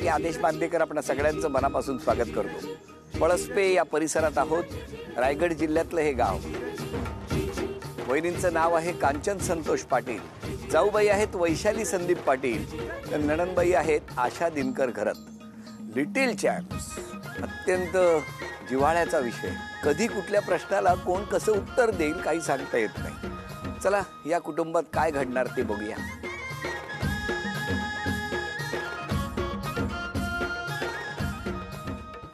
मी आदेश बांदेकर आपणा सगळ्यांचं मनापासून स्वागत करतो। पळसपे या परिसरात आहोत। रायगड जिल्ह्यातलं हे गाव। वहिनींचं नाव आहे कांचन संतोष पाटील। जाऊबाई आहेत वैशाली संदीप पाटील। तर नणंदबाई आहेत आशा दिनकर घरत। लिटिल चॅम्प्स अत्यंत जिव्हाळ्याचा विषय। कधी कुठल्या प्रश्नाला कोण कसं उत्तर देईल काही सांगता येत नाही। चला या कुटुंबात काय घडणार ते बघूया।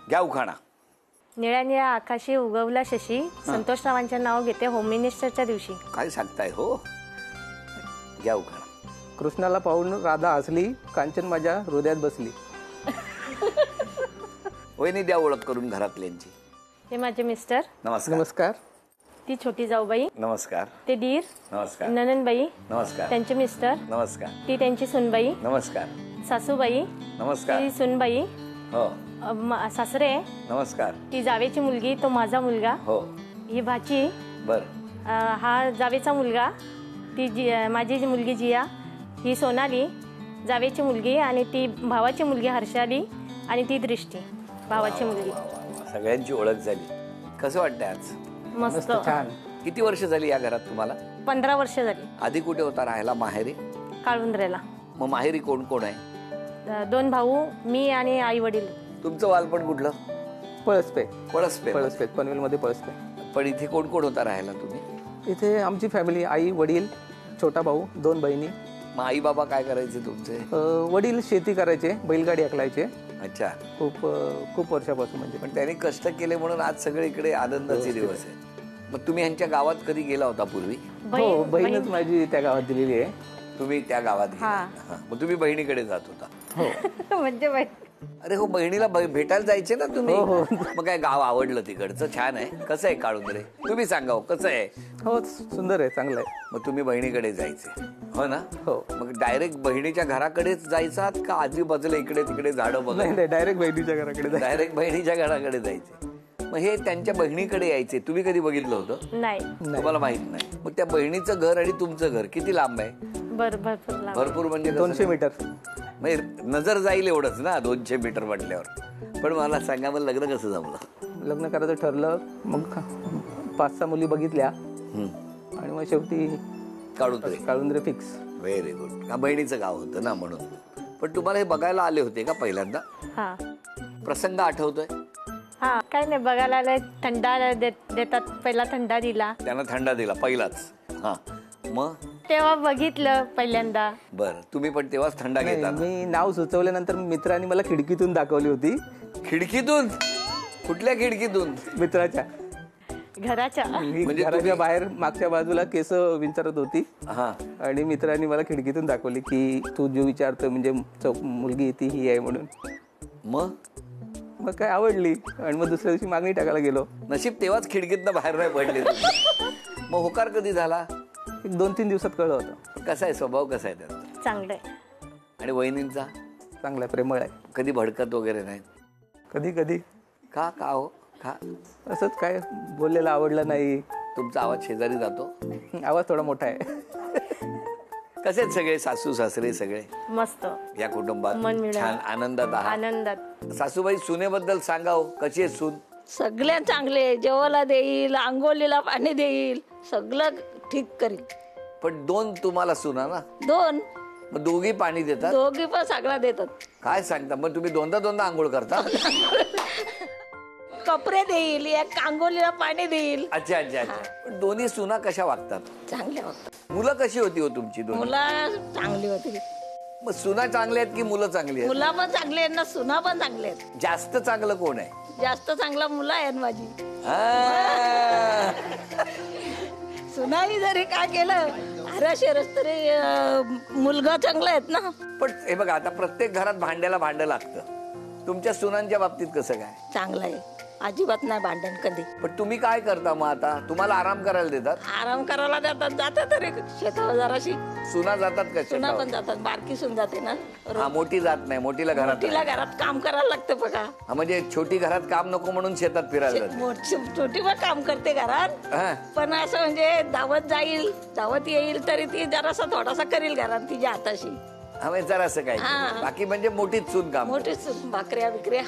घ्या उखाणा। निळ्या निळ्या आकाशी उगवला शशी, संतोष रावांचे नाव घेते होम मिनिस्टरच्या दिवशी। काय सांगताय हो? घ्या उखाणा। कृष्णाला पाहून राधा हसली, कांचन माझ्या हृदयात बसली। वहिनी द्या ओळख करून घरातल्यांची। ते माझे मिस्टर। नमस्कार। नमस्कार। ती छोटी जाऊबाई। नमस्कार। ते दीर। नमस्कार। ननंदबाई। नमस्कार। त्यांचे मिस्टर। नमस्कार। ती त्यांची सुनबाई। नमस्कार। सासूबाई। नमस्कार। ती सुनबाई। हो। सासरे। नमस्कार। ती जावेची मुलगी, तो माझा मुलगा। हो। ही भाची। बर। हा जावेचा मुलगा। ती माझी मुलगी जिया। ही सोनाली जावेची मुलगी, आणि ती भावाची मुलगी हर्षाली, आणि ती दृष्टी भावाची मुलगी। सगळ्यांची ओळख झाली। कसं वाटतंय आज? मस्त छान। किती वर्ष झाली या घरात तुम्हाला? 15 वर्ष झाली। आधी कुठे होता राहायला? माहेरी? काळुंद्रेला। मग माहेरी कोण कोण आहे? 2 भाऊ, मी आणि आई वडील। तुमचं बालपण कुठलं? पळसपे। पळसपे। पळसपे पनवेल मध्ये पळसपे। पण इथे कोण कोण होता राहायला तुम्ही? इथे आमची फॅमिली, आई वडील, छोटा भाऊ, 2 बहिणी। मग आई बाबा काय करायचे तुमचे? वडील शेती करायचे, बैलगाडी हाकलायचे। अच्छा। खूप वर्षापासून म्हणजे। पण त्यांनी कष्ट केले म्हणून आज सगळे इकडे आनंदाचे दिवस आहे। मग तुम्ही यांच्या गावात कधी गेला होता पूर्वी? हो, बहीणच माझी त्या गावात दिलेली आहे। तुम्ही त्या गावात गेला? मग तुम्ही बहिणीकडे जात होता? हो। म्हणजे अरे हो, बहिणीला भेटायला जायचे ना तुम्ही? मग काय गाव आवडलं तिकडचं? छान आहे? कसं आहे काळुंद्रे? तुम्ही सांगा हो, कसं आहे? हो, सुंदर आहे, चांगलं आहे। मग तुम्ही बहिणीकडे जायचे हो ना? हो। मग डायरेक्ट बहिणीच्या घराकडेच जायचात का आजूबाजूला इकडे तिकडे झाडं बघ? नाही, डायरेक्ट बहिणीच्या घराकडे। डायरेक्ट बहिणीच्या घराकडे जायचे। मग हे त्यांच्या बहिणीकडे यायचे, तुम्ही कधी बघितलं होतं? नाही। तुम्हाला माहित नाही? मग त्या बहिणीचं घर आणि तुमचं घर किती लांब आहे? भरपूर म्हणजे 200 मीटर। म्हणजे नजर जाईल एवढंच ना, 200 मीटर म्हटल्यावर। पण मला सांगा, मग लग्न कसं जमलं? लग्न करायचं ठरलं, मग 5-6 मुली बघितल्या, आणि मग शेवटी काळुंद्रे फिक्स। Very good. बहिणीचं गाव होतं ना म्हणून। पण तुम्हाला हे बघायला आले होते का पहिल्यांदा? हा। प्रसंग आठवतोय? हा, काय नाही, बघायला आले, थंडा देतात। पहिला थंडा दिला त्यांना, थंडा दिला पहिलाच? हा। मग तेव्हा बघितलं पहिल्यांदा। बरं, तुम्ही पण तेव्हाच थंडा घेता? मी नाव सुचवल्यानंतर मित्रांनी मला खिडकीतून दाखवली होती। खिडकीतून? कुठल्या खिडकीतून? मित्राच्या घराच्या। म्हणजे घराच्या बाहेर मागच्या बाजूला केस विचारत होती, आणि मित्रांनी मला खिडकीतून दाखवली की तू जो विचारतो म्हणजे मुलगी ती ही आहे म्हणून। मग काय आवडली, आणि मग दुसऱ्या दिवशी मागणी टाकायला गेलो। नशीब तेव्हाच खिडकीतनं बाहेर नाही पडले। मग होकार कधी झाला? 2-3 दिवसात कळलं होतं। कसा आहे स्वभाव? कसा आहे त्याचा? चांगलं आहे। आणि वहिनींचा? चांगला आहे, प्रेमळ आहे। कधी भडकत वगैरे नाही? कधी कधी। का हो? का असंच, काय बोललेलं आवडलं नाही। तुमचा आवाज शेजारी जातो? आवाज थोडा मोठा आहे। कसे आहेत सगळे? सासू सासरे सगळे मस्त? या कुटुंबात छान आनंदात आहात? आनंदात। सासूबाई, सुनेबद्दल सांगा हो, कशी आहे सून? सगळे चांगले, जेवायला देईल, आंघोळीला पाणी देईल, सगळं ठीक करील। पण 2 तुम्हाला सुना ना? 2। मग दोघी पाणी देतात? दोघी पण सगळं देतात। काय सांगता? मग तुम्ही दोनदा आंघोळ करता? कपडे देईल, एक आंघोळीला पाणी देईल। अच्छा अच्छा अच्छा। पण दोन्ही सुना कशा वागतात? चांगल्या वागतात। मुलं कशी होती हो तुमची? मुलं चांगली होती। मग सुना चांगल्या आहेत की मुलं चांगली आहेत? मुलं पण चांगले आहेत ना, सुना पण चांगले आहेत। जास्त चांगलं कोण आहे? जास्त चांगला मुलं आहेत माझी। सुनाई जरी काय केलं, हरशेरच तरी मुलगा चांगला आहेत ना। पण हे बघा, आता प्रत्येक घरात भांड्याला भांडं लागतं। तुमच्या सुनांच्या बाबतीत कसं काय? चांगलं आहे, अजिबात नाही भांडण कधी। पण तुम्ही काय करता मग आता? तुम्हाला आराम करायला देतात? आराम करायला देतात, जातात तरी शेतावर जराशी। सुना जातात का? सुना पण जातात, बारकी सून जाते ना। मोठी जात नाही, मोठीला घरात काम करायला लागतं बघा। म्हणजे छोटी घरात काम नको म्हणून शेतात फिरायला छोटी पण काम करते घरात, पण असं म्हणजे दावत जाईल, दावत येईल तरी ती जरासा थोडासा करील घरात तिच्या हाताशी। हा म्हणजे जरासं काय बाकी म्हणजे मोठीच सून काम मोठी सून भाकऱ्या बिकऱ्या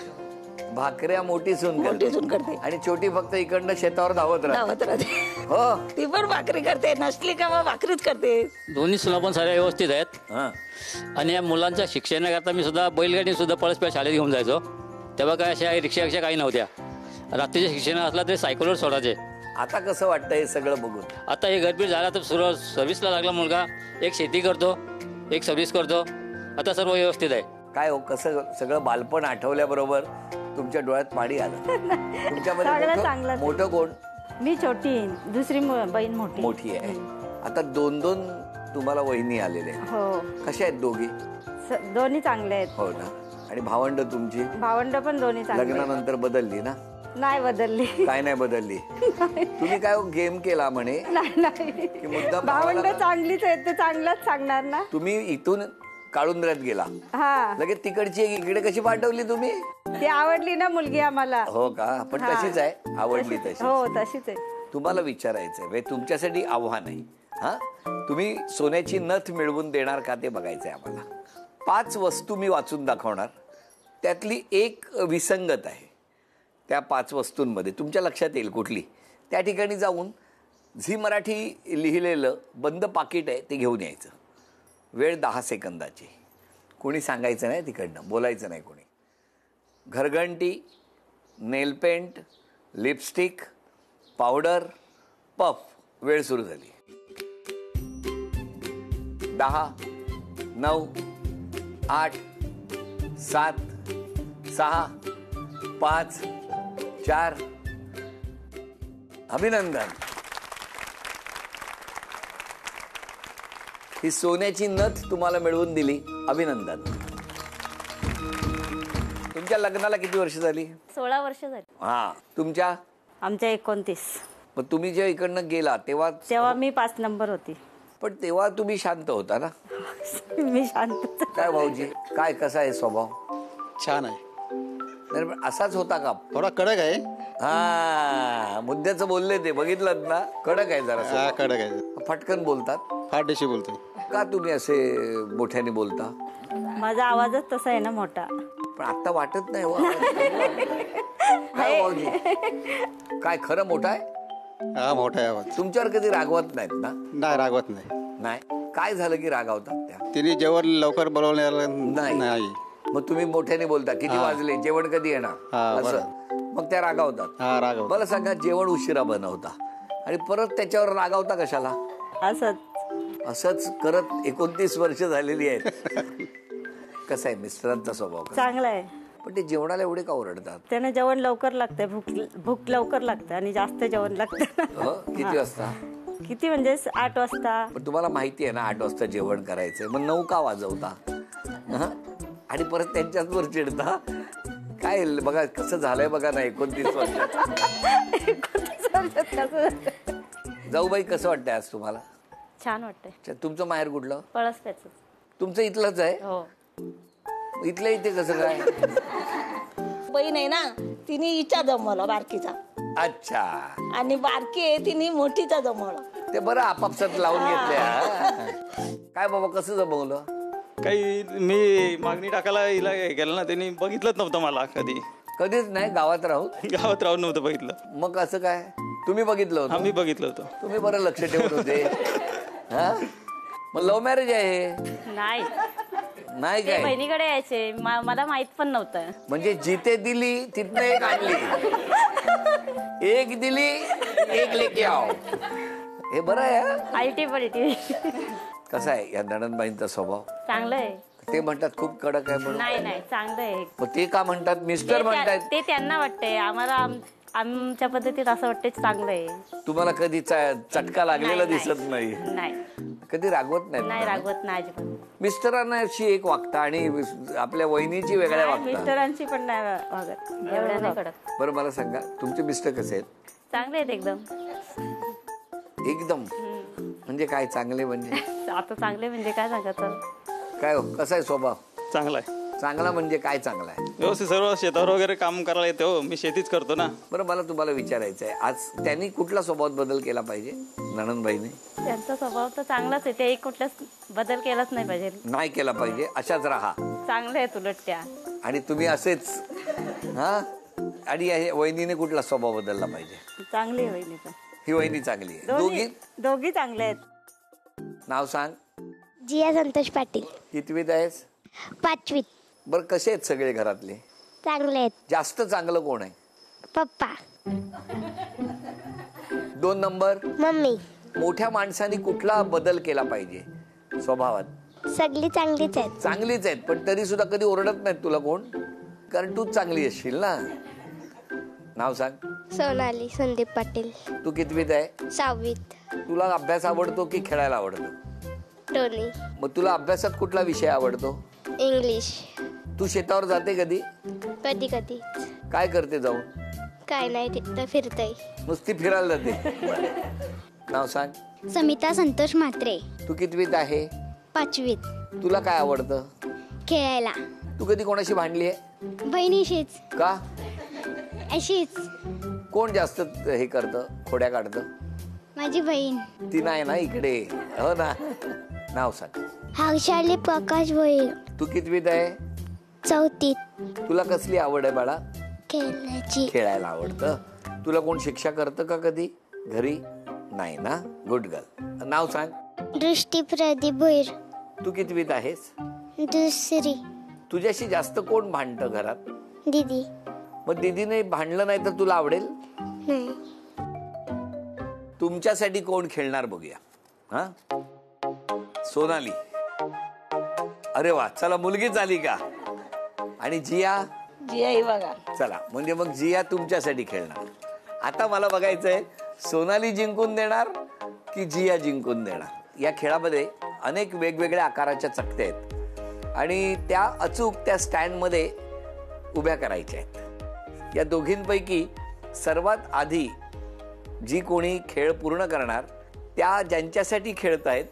भाकऱ्या मोठी सून मोठी सून करते. आणि छोटी फक्त इकडनं शेतावर धावत धावत राहते. हो ती पण भाकरी करते, नसली का मग भाकरीच करते. दोन्ही सुना पण साऱ्या व्यवस्थित आहेत. हा आणि या मुलांच्या शिक्षणाकरता मी सुद्धा बैलगाडी सुद्धा पळसप्या शाळेत घेऊन जायचो. तेव्हा काय अशा रिक्षा काही नव्हत्या. रात्रीचे शिक्षण असला तरी सायकलवर सोडायचे. आता कसं वाटतं हे सगळं बघून? आता हे गरबीर झाला तर सर्व्हिसला लागला मुलगा. एक शेती करतो, एक सर्व्हिस करतो. आता सर्व व्यवस्थित आहे. काय हो कसं सगळं बालपण आठवल्याबरोबर तुमच्या डोळ्यात पाणी आलं. तुमच्यामध्ये चांगलं मोठं कोण? मी छोटी, दुसरी बहीण मोठी. मोठी आहे. आता 2-2 तुम्हाला वहिनी आलेले आहेत. हो, कशा आहेत दोघी? दोन्ही चांगले आहेत. हो ना. आणि भावंड तुमची भावंड पण दोन्ही चांगले. लग्नानंतर बदलली ना? नाही बदलली. काय नाही बदलली? तुम्ही काय गेम केला म्हणे नाही की मुद्दाम भावंड चांगलीच आहेत, ते चांगलंच सांगणार ना. तुम्ही इथून काळुंद्र्यात गेला, हा लगेच तिकडची एक इकडे कशी पाठवली तुम्ही? ती आवडली ना मुलगी आम्हाला. हो का? पण तशीच आहे, आवडली तशी. हो तशीच आहे. तुम्हाला विचारायचंय, तुमच्यासाठी आव्हान आहे. हा, तुम्ही सोन्याची नथ मिळवून देणार का ते बघायचंय आम्हाला. 5 वस्तू मी वाचून दाखवणार, त्यातली एक विसंगत आहे. त्या 5 वस्तूंमध्ये तुमच्या लक्षात येईल कुठली. त्या ठिकाणी जाऊन झी मराठी लिहिलेलं बंद पाकिट आहे ते घेऊन यायचं. वेळ 10 सेकंदाची. कोणी सांगायचं नाही, तिकडनं बोलायचं नाही कोणी. घरघंटी, नेलपेंट, लिपस्टिक, पावडर, पफ. वेळ सुरू झाली. 10, 9, 8, 7, 6, 5, 4. अभिनंदन. ही सोन्याची नथ तुम्हाला मिळवून दिली. अभिनंदन. तुमच्या लग्नाला किती वर्ष झाली? 16 वर्ष झाली. हा. तुमच्या? आमच्या 29. पण तुम्ही जेव्हा इकडनं गेला तेव्हा मी 5 नंबर होती. पण तेव्हा तुम्ही शांत होता ना? मी शांत. काय भाऊजी, काय कसा आहे स्वभाव? छान आहे. नाही, पण असाच होता का? थोडा कडक आहे. हा, मुद्द्याचं बोलले ते बघितलं ना. कडक आहे जरा. हा, कडक आहे. फटकन बोलतात. फार देशी बोलतोय. का तुम्ही असे मोठ्याने बोलता? माझा आवाजच तसा आहे ना मोठा. पण आता वाटत नाही हो. काय भाऊजी, काय खरं मोठा आहे? हा, मोठा आहे आवाज. तुमच्यावर कधी रागवत नाहीत ना? नाही, रागवत नाही. नाही. काय झालं की रागावतात त्या? तिने जेवण लवकर बोलवण्याला नाही. मग तुम्ही मोठ्याने बोलता, किती वाजले, जेवण कधी येणार, असं. मग त्या रागावतात. हा, रागवत. मला सांगा, जेवण उशिरा बनवता आणि परत त्याच्यावर रागावता कशाला? असंच करत 29 वर्ष झालेली आहेत. कसं आहे मिस्टरांचा स्वभाव? चांगला आहे. पण ते जेवणाला एवढे का ओरडतात? त्याने जेवण लवकर लागतंय, भूक लवकर लागते आणि जास्त जेवण लागतं. किती वाजता? किती म्हणजे 8 वाजता. पण तुम्हाला माहिती आहे ना 8 वाजता जेवण करायचंय, मग 9 का वाजवता? आणि परत त्यांच्याचवर चिडता. काय बघा कसं झालंय बघा ना. 29 वर्षात. जाऊबाई, कसं वाटतंय आज तुम्हाला? छान वाटतंय. तुमचं माहेर कुठलं? पळसप्याचं. तुमचं इथलंच आहे? हो. इथल्या इथे कसं काय? बहीण आहे ना, तिने हिचा जमवला बारकीचा. अच्छा. आणि बारकी आहे तिने मोठीचा जमवला. ते बरं आपापसात लावून घेतल्या. काय बाबा, कसं जमवलं? काही मी मागणी टाकायला हिला हे केलं ना, त्यांनी बघितलंच नव्हतं मला कधीच नाही. गावात राहून नव्हतं बघितलं. मग असं काय तुम्ही बघितलं होतं? आम्ही बघितलं होतं. तुम्ही बरं लक्ष ठेवत होते. हा, मग लव्ह मॅरेज आहे? नाही नाही काय? बहिणीकडे यायचे, मला माहित पण नव्हतं. म्हणजे जिथे दिली तिथनं एक आणली, एक दिली एक लेके आओ. हे बरं आहे. IT पलटी. कसं आहे या नणंदबाईंचा स्वभाव? चांगलं आहे. ते म्हणतात खूप कडक आहे म्हणून. नाही चांगलं आहे. मग ते का म्हणतात? मिस्टर म्हणतात. ते त्यांना वाटतंय, आम्हाला आमच्या पद्धतीत असं वाटतंय चांगलं आहे. तुम्हाला कधी चटका लागलेला दिसत नाही? नाही. कधी रागवत नाही रागवत नाही अजिबात. मिस्टरांना अशी एक वागता आणि आपल्या वहिनीची वेगळ्या वागता. मिस्टरांची पण नाही वागत एवढ्या नाही कडक. बरं मला सांगा, तुमचे मिस्टर कसे आहेत? चांगले आहेत एकदम. एकदम म्हणजे काय चांगले? म्हणजे आता चांगले म्हणजे काय सांगायचं? काय हो, कसा आहे स्वभाव? चांगला आहे. चांगला म्हणजे काय चांगला आहे? व्यवस्थित सर्व शेतावर वगैरे काम करायला येते हो. मी शेतीच करतो ना. बरं मला तुम्हाला विचारायचं आहे, आज त्यांनी कुठला स्वभावात बदल केला पाहिजे नणंदबाईने? त्यांचा स्वभाव तर चांगलाच आहे. ते कुठलाच बदल केलाच नाही पाहिजे. नाही केला पाहिजे, अशाच राहा. चांगले आहेत उलट त्या. आणि तुम्ही असेच. हा. आणि या वहिनीने कुठला स्वभाव बदलला पाहिजे? चांगली आहे वहिनी पण. ही वहिनी चांगली आहे. दोघी चांगले आहेत. नाव सांग. जिया संतोष पाटील. कितवीत आहेस? 5वीत. बरं, कसे आहेत सगळे घरातले? चांगले आहेत. जास्त चांगलं कोण आहे? पप्पा. 2 नंबर. मम्मी. मोठ्या माणसाने कुठला बदल केला पाहिजे स्वभावात? सगळी चांगलीच आहेत. चांगलीच आहेत, पण तरी सुद्धा कधी ओरडत नाहीत तुला कोण? कारण तूच चांगली असशील ना. नाव सांग. सोनाली संदीप पाटील. तू कितवीत आहे? 6वीत. तुला अभ्यास आवडतो की खेळायला आवडतो? दोन्ही. मग तुला अभ्यासात कुठला विषय आवडतो? इंग्लिश. तू शेतावर जाते कधी? कधी कधी. काय करते जाऊन? काय नाही, तिथं फिरतय. नुसती फिरायला जाते. नाव सांग. समिता संतोष म्हात्रे. तू कितवीत आहे? 5वीत. तुला काय आवडतं? खेळायला. तू कधी कोणाशी भांडली आहे? बहिणीशीच. का? अशीच. कोण जास्त हे करतं, खोड्या काढतं? माझी बहीण. ती नाही ना इकडे. हो ना. नाव सांग. हर्षाली प्रकाश भोईर. तू कितवीत आहे? 4थीत. तुला कसली आवड आहे बाळा? खेळण्याची. खेळायला आवडतं. तुला कोण शिक्षा करतं का कधी घरी? नाही ना. Good girl. नाव सांग. दृष्टी प्रदीप भोईर. तू कितवीत आहेस? 2री. तुझ्याशी जास्त कोण भांडतं घरात? दीदी. मग दीदीने भांडलं नाही तर तुला आवडेल? नाही. तुमच्यासाठी कोण खेळणार बघूया. हा. सोनाली. अरे वा, चला मुलगीच आली का? आणि जिया? जिया ही बघा. चला, म्हणजे मग जिया तुमच्यासाठी खेळणार. आता मला बघायचंय सोनाली जिंकून देणार की जिया जिंकून देणार. या खेळामध्ये अनेक वेगवेगळ्या आकाराच्या चकत्या आहेत आणि त्या अचूक त्या स्टँडमध्ये उभ्या करायच्या आहेत. या दोघींपैकी सर्वात आधी जी कोणी खेळ पूर्ण करणार, त्या ज्यांच्यासाठी खेळत आहेत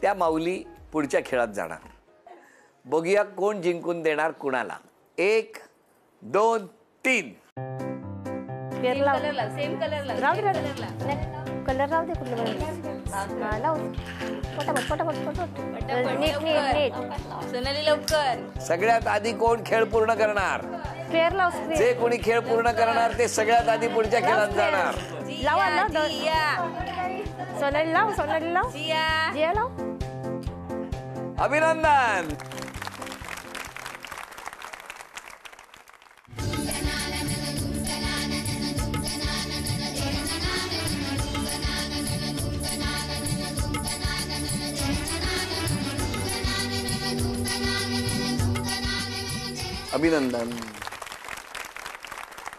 त्या माऊली पुढच्या खेळात जाणार. बघूया कोण जिंकून देणार कुणाला. 1 2 3. कलर राहू दे. सोनाली लवकर. सगळ्यात आधी कोण खेळ पूर्ण करणार? फेर लाव. जे कोणी खेळ पूर्ण करणार ते सगळ्यात आधी पुढच्या खेळात जाणार. सोनाली लाव. सोनाली लाव. जिया लाव. अभिनंदन. अभिनंदन.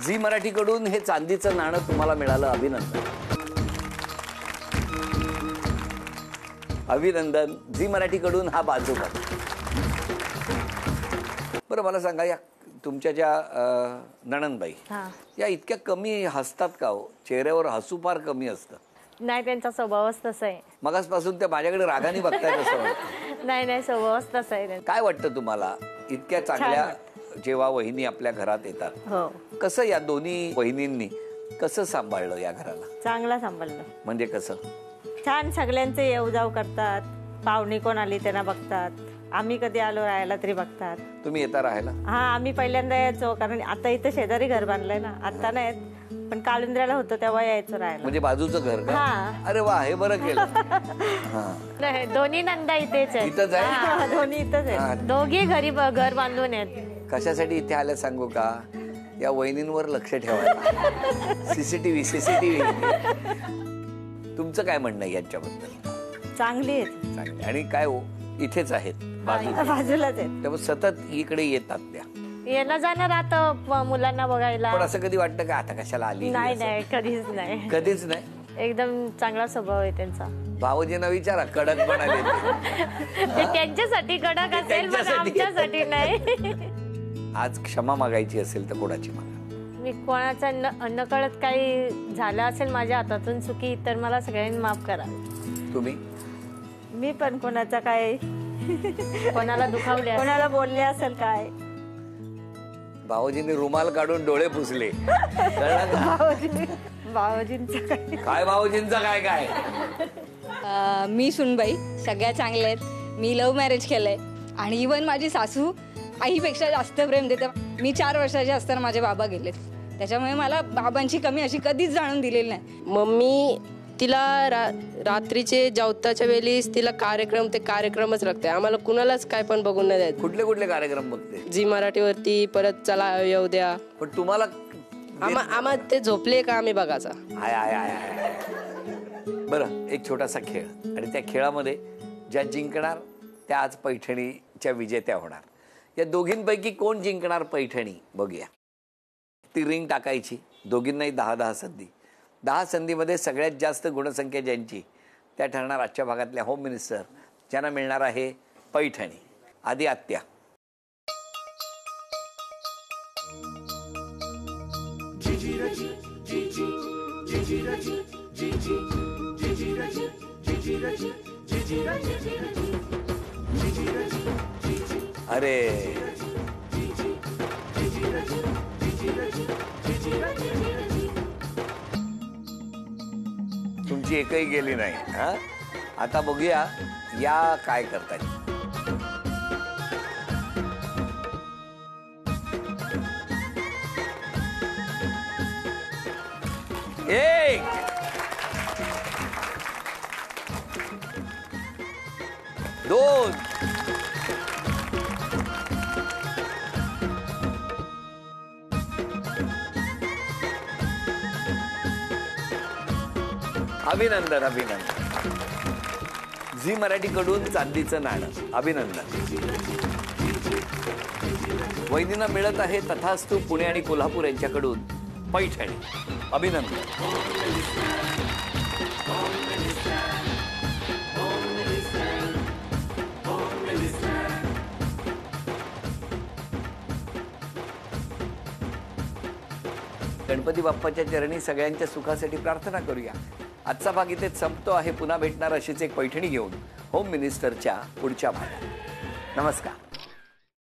झी मराठीकडून हे चांदीचं नाणं तुम्हाला मिळालं. अभिनंदन. अभिनंदन. झी मराठीकडून हा बाजूबंद. बरं, मला सांगा, या तुमच्या ज्या नणंदबाई या इतक्या कमी हसतात का हो? चेहऱ्यावर हसू फार कमी असतं. नाही, त्यांचा स्वभावच तसा आहे. मगासपासून त्या माझ्याकडे रागाने बघतायत असं वाटतं. नाही, स्वभावच तसा आहे. काय वाटतं तुम्हाला इतक्या चांगल्या जेव्हा वहिनी आपल्या घरात येतात, हो, कसं या दोन्ही वहिनींनी कसं सांभाळलं या घराला? चांगला सांभाळलं. म्हणजे कसं? छान सगळ्यांचे येऊ जाऊ करतात. पाहुणे कोण आली त्यांना बघतात. आम्ही कधी आलो राहायला तरी बघतात. तुम्ही येता राहायला? हा, आम्ही पहिल्यांदा यायचो, कारण आता इथं शेजारी घर बांधलंय ना. आता नाही, पण काळुंद्र्याला होतो तेव्हा यायचो राहायला. म्हणजे बाजूचं घर का? हा. अरे वा, हे बरं केलं. नाही, दोन्ही नंदा इथेच आहेत. इथंच आहे? हा, दोन्ही इथंच आहेत. दोघी घरी घर बांधून आहेत. कशासाठी इथे आल्या सांगू का? या वहिनींवर लक्ष ठेवायला. सीसीटीव्ही. तुमचं काय म्हणणं आहे यांच्याबद्दल? चांगली आहेत. चांगली. आणि काय हो, इथेच आहेत बाजूलाच आहेत. त्यामुळे सतत इकडे येतात त्या. येणं जाणं राहतं मुलांना बघायला. पण असं कधी वाटतं का आता कशाला आली? नाही, कधीच नाही. कधीच नाही. एकदम चांगला स्वभाव आहे त्यांचा. भाऊजींना विचारा, कडक बनाले. ते त्यांच्यासाठी कडक असेल, पण आमच्यासाठी नाही. आज क्षमा मागायची असेल तर कोणाची मागा? मी कोणाचा नकळत काही झालं असेल माझ्या हातातून चुकी, तर मला सगळ्यांनी माफ करा. तुम्ही? मी पण कोणाचा काय कोणाला दुखावले, कोणाला बोलले असेल काय. भाऊजींनी रुमाल काढून डोळे पुसले. कळलं का? भाऊजींचं काय काय भाऊजींचं काय काय? मी सुनबाई सगळ्या चांगल्या आहेत. मी लव्ह मॅरेज केलंय आणि इवन माझी सासू आईपेक्षा जास्त प्रेम देते. मी 4 वर्षाचे असताना माझे बाबा गेलेत, त्याच्यामुळे मला बाबांची कमी अशी कधीच जाणून दिलेली नाही. मम्मी तिला रात्रीचे जेवताच्या वेळेस तिला कार्यक्रमच लागते. आम्हाला कुणालाच काय पण बघून नाही द्यायचं. कुठले कुठले कार्यक्रम बघते? झी मराठीवरती, परत चला येऊ द्या. पण तुम्हाला आम्हा ते झोपले का आम्ही बघायचा. बरं, एक छोटासा खेळ, आणि त्या खेळामध्ये ज्या जिंकणार त्या आज पैठणीच्या विजेत्या होणार. या दोघींपैकी कोण जिंकणार पैठणी बघूया. ती रिंग टाकायची, दोघींनाही 10-10 संधी. 10 संधीमध्ये सगळ्यात जास्त गुणसंख्या ज्यांची त्या ठरणार आजच्या भागातल्या होम मिनिस्टर, ज्यांना मिळणार आहे पैठणी. आधी आत्या. अरे तुमची एकही गेली नाही. हा, आता बघूया या काय करतायत. एक, दोन, अभिनंदन अभिनंदन. झी मराठीकडून चांदीचं नाणं. अभिनंदन. वैदींना मिळत आहे तथास्तु पुणे आणि कोल्हापूर यांच्याकडून पैठणी. अभिनंदन. गणपती बाप्पाच्या चरणी सगळ्यांच्या सुखासाठी प्रार्थना करूया. आजचा भाग इथेच संपतो आहे. पुन्हा भेटणार अशीच एक पैठणी घेऊन होम मिनिस्टरच्या पुढच्या भागात. नमस्कार.